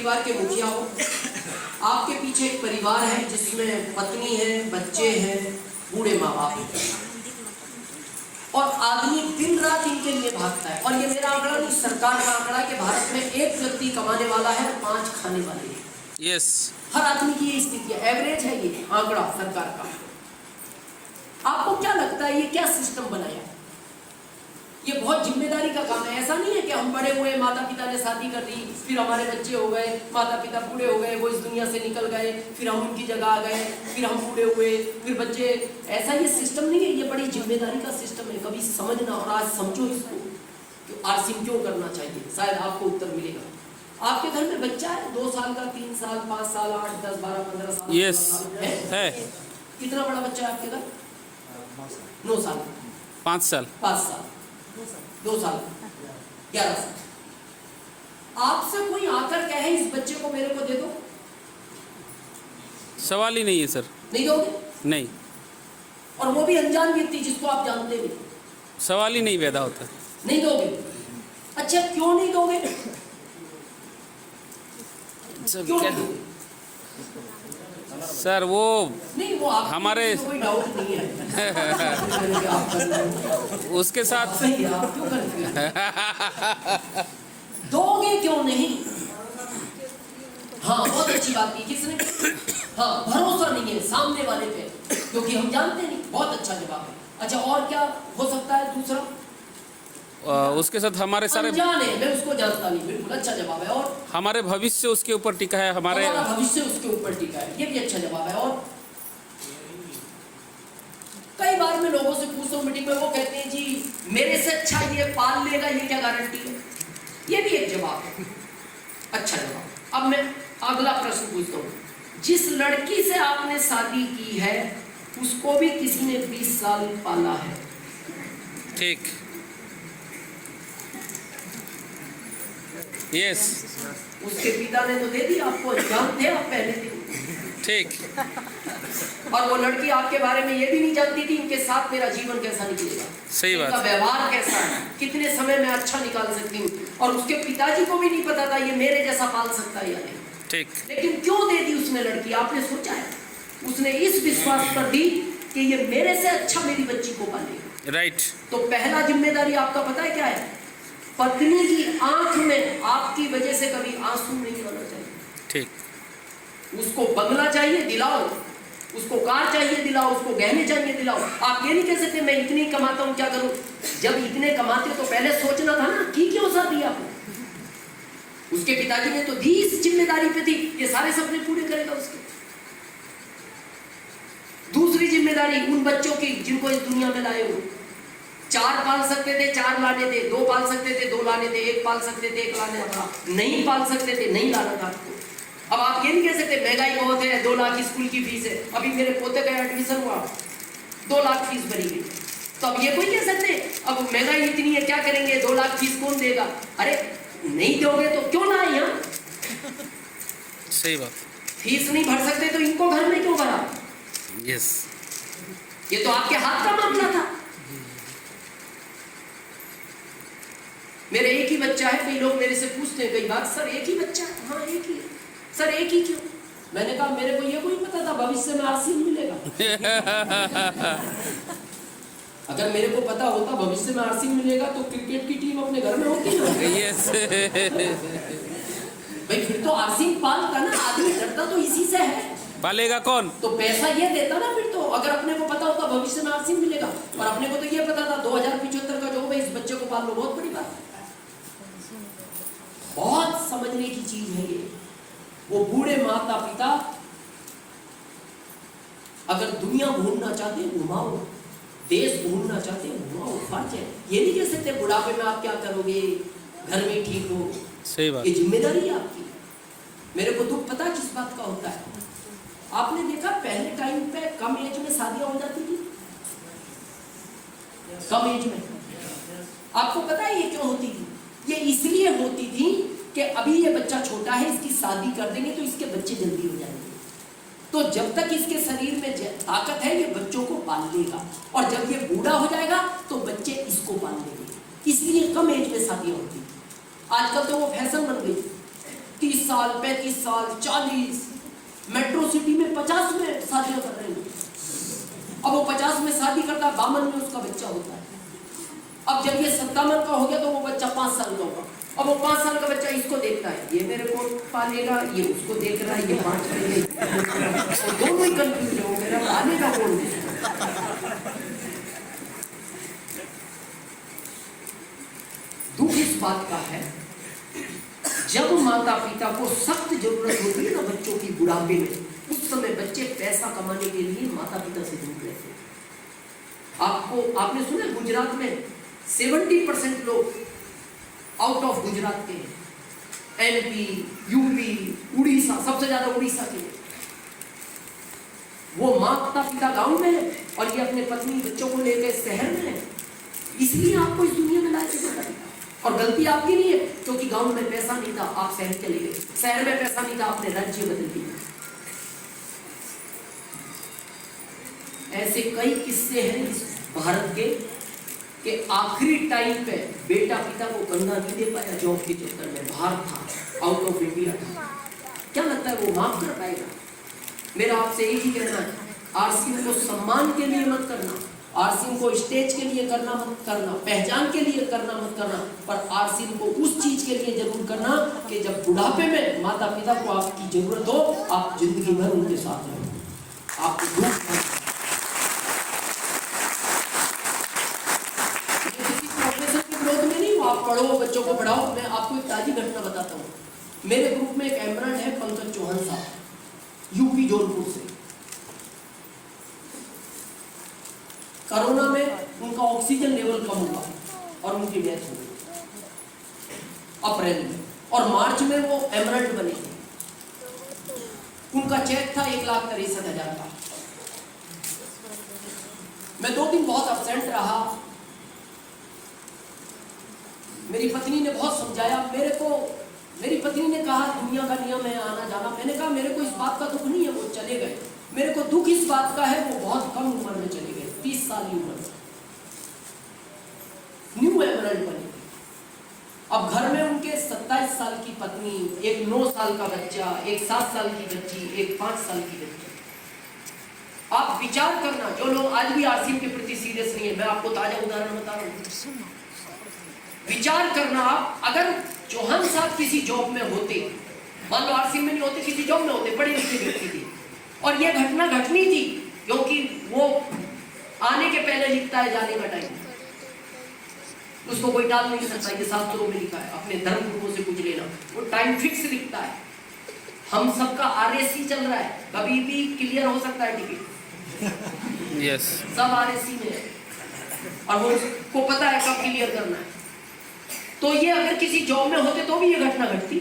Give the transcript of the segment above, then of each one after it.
परिवार के मुखिया हो, आपके पीछे एक परिवार है जिसमें पत्नी है, बच्चे हैं, बूढ़े माँ बाप हैं, और आदमी दिन रात इनके लिए भागता है। और ये मेरा आंकड़ा नहीं, सरकार का आंकड़ा है कि भारत में एक व्यक्ति कमाने वाला है, 5 खाने वाले हैं। यस, हर आदमी की ये स्थिति है, एवरेज है ये आंकड़ा सरकार का। आपको क्या लगता है ये क्या सिस्टम बनाया? ये बहुत जिम्मेदारी का काम है। ऐसा नहीं है कि हम बड़े हुए, माता पिता ने शादी कर दी, फिर हमारे बच्चे हो गए, माता पिता बूढ़े हो गए, वो इस दुनिया से निकल गए, फिर हम उनकी जगह आ गए, फिर हम बूढ़े हुए, फिर बच्चे। ऐसा ये सिस्टम नहीं है, ये बड़ी जिम्मेदारी का सिस्टम है। कभी समझना और आज समझो इसको कि आरसीएम क्यों करना चाहिए, शायद आपको उत्तर मिलेगा। आपके घर में बच्चा है 2 साल का, 3 साल, 5 साल, 8, 10, 12, 15 साल? यस है। कितना बड़ा बच्चा है आपके घर? 9 साल, 5 साल, 5 साल, 2 साल, 11 साल। आपसे कोई आकर कहे इस बच्चे को मेरे को दे दो, सवाल ही नहीं है सर। नहीं दोगे? नहीं, और वो भी अनजान व्यक्ति जिसको आप जानते नहीं, सवाल ही नहीं पैदा होता। नहीं दोगे? अच्छा, क्यों नहीं दोगे? क्यों क्या नहीं दोगे? सर वो नहीं, वो आप हमारे कोई डाउट नहीं है। उसके साथ सही है, आप क्यों करते? दोगे क्यों नहीं? हाँ, बहुत अच्छी बात की किसने? हाँ, भरोसा नहीं है सामने वाले पे, क्योंकि हम जानते नहीं। बहुत अच्छा जवाब है। अच्छा, और क्या हो सकता है दूसरा? उसके साथ हमारे सारे अनजान है, मैं उसको जानता नहीं। बिल्कुल अच्छा जवाब है। और हमारे भविष्य उसके ऊपर टिका है। हमारे भविष्य उसके ऊपर टिका है, ये भी अच्छा जवाब है। और कई बार मैं लोगों से पूछता हूँ मीटिंग में, वो कहते हैं जी मेरे से अच्छा ये पाल लेगा, ये क्या गारंटी है? ये भी एक जवाब है, अच्छा जवाब। अब मैं अगला प्रश्न पूछता हूँ, जिस लड़की से आपने शादी की है उसको भी किसी ने 20 साल पाला है, ठीक? यस, उसके पिता ने तो दे दी आपको, जानते आप पहले दिन। ठीक। और वो लड़की आपके बारे में ये भी नहीं जानती थी इनके साथ मेरा जीवन कैसा निकलेगा, सही बात, इनका व्यवहार कैसा है, कितने समय में अच्छा निकाल सकती हूँ। और उसके पिताजी को भी नहीं पता था ये मेरे जैसा पाल सकता है या नहीं। ठीक। लेकिन क्यों दे दी उसने लड़की? आपने सोचा है? उसने इस विश्वास पर दी कि ये मेरे से अच्छा मेरी बच्ची को पालेगा। राइट। तो पहला जिम्मेदारी आपका पता है क्या है? पत्नी की आंख में आपकी वजह से कभी आंसू नहीं आना चाहिए। ठीक। उसको बंगला चाहिए, दिलाओ। उसको कार चाहिए, दिलाओ। उसको गहने चाहिए, दिलाओ। आप ये नहीं कह सकते मैं इतनी कमाता हूँ क्या करूँ। जब इतने कमाते तो पहले सोचना था ना कि क्यों शादी आपने। उसके पिताजी ने तो दी, इस जिम्मेदारी पे थी, ये सारे सपने पूरे करेगा उसके। दूसरी जिम्मेदारी उन बच्चों की जिनको इस दुनिया में लाए हो। 4 पाल सकते थे, 4 लाने थे, 2 पाल सकते थे, 2 लाने थे, 1 पाल सकते थे, 1 लाने था, नहीं पाल सकते थे, नहीं लाना था आपको। अब आप ये नहीं कह सकते महंगाई बहुत है, 2 लाख स्कूल की फीस है। अभी मेरे पोते का एडमिशन हुआ, 2 लाख फीस भरी गई। तो अब ये कोई कह सकते अब महंगाई इतनी है क्या करेंगे, 2 लाख फीस कौन देगा? अरे नहीं दोगे तो क्यों लाए यहाँ? सही बात। फीस नहीं भर सकते तो इनको घर में क्यों भरा? यस, ये तो आपके हाथ का मामला था। मेरे एक ही बच्चा है। कई लोग मेरे से पूछते हैं कई बार, सर एक ही बच्चा? हाँ एक ही। सर एक ही क्यों? मैंने कहा मेरे को ये कोई पता था भविष्य में आरसीएम मिलेगा। अगर मेरे को पता होता भविष्य में आरसीएम मिलेगा तो क्रिकेट की टीम अपने घर में होती ना। यस। भाई फिर तो आरसीएम पालता ना, आदमी डरता तो इसी से है। पालेगा कौन? तो पैसा ये देता ना फिर तो। अगर अपने को पता होता भविष्य में आरसीएम मिलेगा, और अपने को तो ये पता था 2075 का जॉब है, इस बच्चे को पाल लो, बहुत बड़ी बात है। बहुत समझने की चीज है ये। वो बूढ़े माता पिता अगर दुनिया घूमना चाहते हैं घुमाओ, देश घूमना चाहते हैं घुमाओ, फर्ज है। ये नहीं कह सकते बुढ़ापे में आप क्या करोगे, घर में ठीक हो। सही बात। ये जिम्मेदारी है आपकी। मेरे को दुख पता किस बात का होता है। आपने देखा पहले टाइम पे कम एज में शादियां हो जाती थी, कम एज में। आपको पता है ये क्यों होती थी? ये इसलिए होती थी कि अभी ये बच्चा छोटा है, इसकी शादी कर देंगे तो इसके बच्चे जल्दी हो जाएंगे। तो जब तक इसके शरीर में ताकत है ये बच्चों को पाल लेगा, और जब ये बूढ़ा हो जाएगा तो बच्चे इसको पाल लेंगे। इसलिए कम एज में शादियां होती। आजकल तो वो फैशन बन गई। 30 साल, 35 साल, 40, मेट्रो सिटी में 50 में शादियां कर रहे हैं। अब वो 50 में शादी करता है, 52 में उसका बच्चा होता है। अब जब ये 57 का हो गया तो वो बच्चा 5 साल का होगा। अब वो 5 साल का बच्चा इसको देखता है, ये मेरे को पालेगा, ये उसको देख रहा है, ये 5 करेगा, दोनों ही कंफ्यूज हो, मेरा पालेगा कौन? दुख इस बात का है, जब माता पिता को सख्त जरूरत होती है ना बच्चों की बुढ़ापे में, उस समय बच्चे पैसा कमाने के लिए माता पिता से दूर रहते हैं। आपने सुना गुजरात में 70% लोग आउट ऑफ गुजरात के हैं, एमपी, यूपी, उड़ीसा, सबसे ज्यादा उड़ीसा के। वो माता पिता गांव में है और ये अपने पत्नी बच्चों को लेकर शहर में है, इसलिए आपको इस दुनिया में लाए थे। और गलती आपकी नहीं है, क्योंकि गांव में पैसा नहीं था, आप शहर चले गए, शहर में पैसा नहीं था, आपने राज्य बदल दिया। ऐसे कई किस्से हैं इस भारत के आखिरी टाइम पे बेटा पिता को कंधा नहीं दे पाया, जॉब के चक्कर में बाहर था, आउट ऑफ इंडिया था। क्या लगता है वो माफ कर पाएगा? मेरा आपसे एक ही कहना है, आरसीएम को सम्मान के लिए मत करना, आरसीएम को स्टेज के लिए करना मत करना, पहचान के लिए करना मत करना, पर आरसीएम को उस चीज के लिए जरूर करना कि जब बुढ़ापे में माता पिता को आपकी जरूरत हो, आप जिंदगी भर उनके साथ रहो। आपको दुख आप पढ़ो, बच्चों को पढ़ाओ। मैं आपको एक ताजी घटना बताता हूँ। मेरे ग्रुप में एक एमरल्ड है, पंकज चौहान साहब, यूपी जौनपुर से। कोरोना में उनका ऑक्सीजन लेवल कम हुआ और उनकी डेथ हो गई अप्रैल में, और मार्च में वो एमरल्ड बने थे। उनका चेक था 1,63,000 का। मैं 2 दिन बहुत अपसेंट रहा। मेरी पत्नी ने बहुत समझाया मेरे को। मेरी पत्नी ने कहा दुनिया का नियम है आना जाना। मैंने कहा मेरे को इस बात का दुख नहीं है, वो चले गए। मेरे को दुख इस बात का है वो बहुत कम उम्र में चले गए, 30 साल की उम्र में, न्यू एमरल्ड बने। अब घर में उनके 27 साल की पत्नी, एक 9 साल का बच्चा, एक 7 साल की बच्ची, एक 5 साल की बच्ची। आप विचार करना, जो लोग आज भी आरसीएम के प्रति सीरियस नहीं है, मैं आपको ताजा उदाहरण बता रहा हूँ। विचार करना, आप अगर चौहान साहब किसी जॉब में होते, मान लो आरसीएम में नहीं होते, किसी जॉब में होते, पढ़े लिखे व्यक्ति थे, और यह घटना घटनी थी, क्योंकि वो आने के पहले लिखता है जाने का टाइम, उसको कोई टाल नहीं सकता। ये शास्त्रों में लिखा है, अपने धर्म गुरुओं से पूछ लेना, वो टाइम फिक्स लिखता है। हम सबका आरएसी चल रहा है, कभी भी क्लियर हो सकता है टिकट। यस, सब आरएसी में है और वो को पता है कब क्लियर करना है। तो ये अगर किसी जॉब में होते तो भी ये घटना घटती,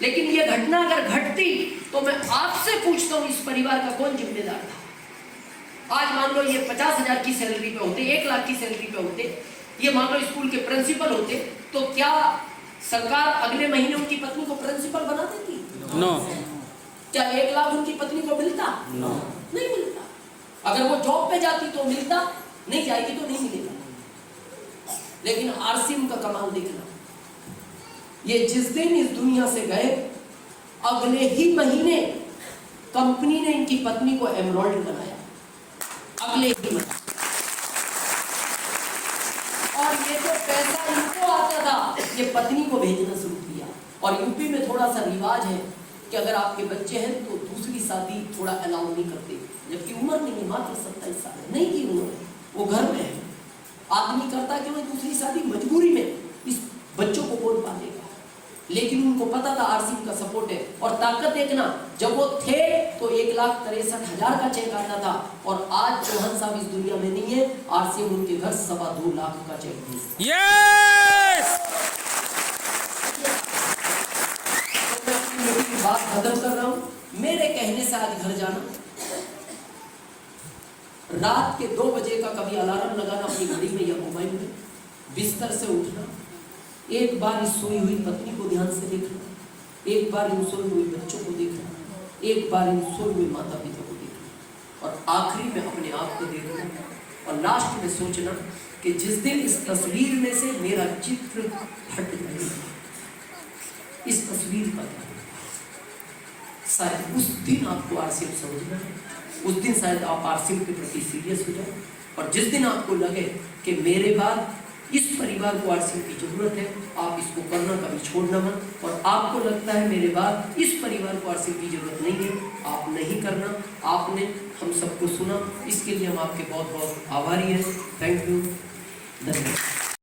लेकिन ये घटना अगर घटती तो मैं आपसे पूछता हूँ, इस परिवार का कौन जिम्मेदार था? आज मान लो ये 50,000 की सैलरी पे होते, 1 लाख की सैलरी पे होते, ये मान लो स्कूल के प्रिंसिपल होते, तो क्या सरकार अगले महीने उनकी पत्नी को प्रिंसिपल बना देती? नो। क्या 1 लाख उनकी पत्नी को मिलता? नो, नहीं मिलता। अगर वो जॉब पे जाती तो मिलता, नहीं जाएगी तो नहीं मिलेगा। लेकिन आरसीएम का कमाल देखना, ये जिस दिन इस दुनिया से गए, अगले ही महीने कंपनी ने इनकी पत्नी को एमरल्ड बनाया, अगले ही महीने। और ये जो पैसा इनको आता था, ये पत्नी को भेजना शुरू किया। और यूपी में थोड़ा सा रिवाज है कि अगर आपके बच्चे हैं तो दूसरी शादी थोड़ा अलाउ नहीं करते, जबकि उम्र नहीं है, मात्र 27 साल है, नहीं की उम्र, वो घर में है। आदमी करता कि वो दूसरी शादी मजबूरी में, इस बच्चों को कौन पालेगा? लेकिन उनको पता था आरसीएम का सपोर्ट है। और ताकत देखना, जब वो थे तो 1,63,000 का चेक आता था, और आज चौहान साहब इस दुनिया में नहीं है, आरसीएम उनके घर 2.25 लाख का चेक भेजता है। यस, मैं अपनी बात खत्म कर रहा हूँ। मेरे कहने से आज घर जाना, रात के 2 बजे का कभी अलार्म लगाना अपनी घड़ी में या मोबाइल में, बिस्तर से उठना, एक बार इस सोई हुई पत्नी को ध्यान से देखना, एक बार इन सोए हुए बच्चों को देखना, एक बार इन सोए हुए माता पिता को देखना, और आखिरी में अपने आप को देखना, और लास्ट में सोचना कि जिस दिन इस तस्वीर में से मेरा चित्र हट जाएगा, इस तस्वीर का शायद उस दिन आपको आरसीएम समझना है, उस दिन शायद आप आरसीएम के प्रति सीरियस हो जाए। और जिस दिन आपको लगे कि मेरे बाद इस परिवार को आरसीएम की जरूरत है, आप इसको करना कभी छोड़ना मत। और आपको लगता है मेरे बाद इस परिवार को आरसीएम की जरूरत नहीं है, आप नहीं करना। आपने हम सबको सुना, इसके लिए हम आपके बहुत बहुत आभारी हैं। थैंक यू, धन्यवाद।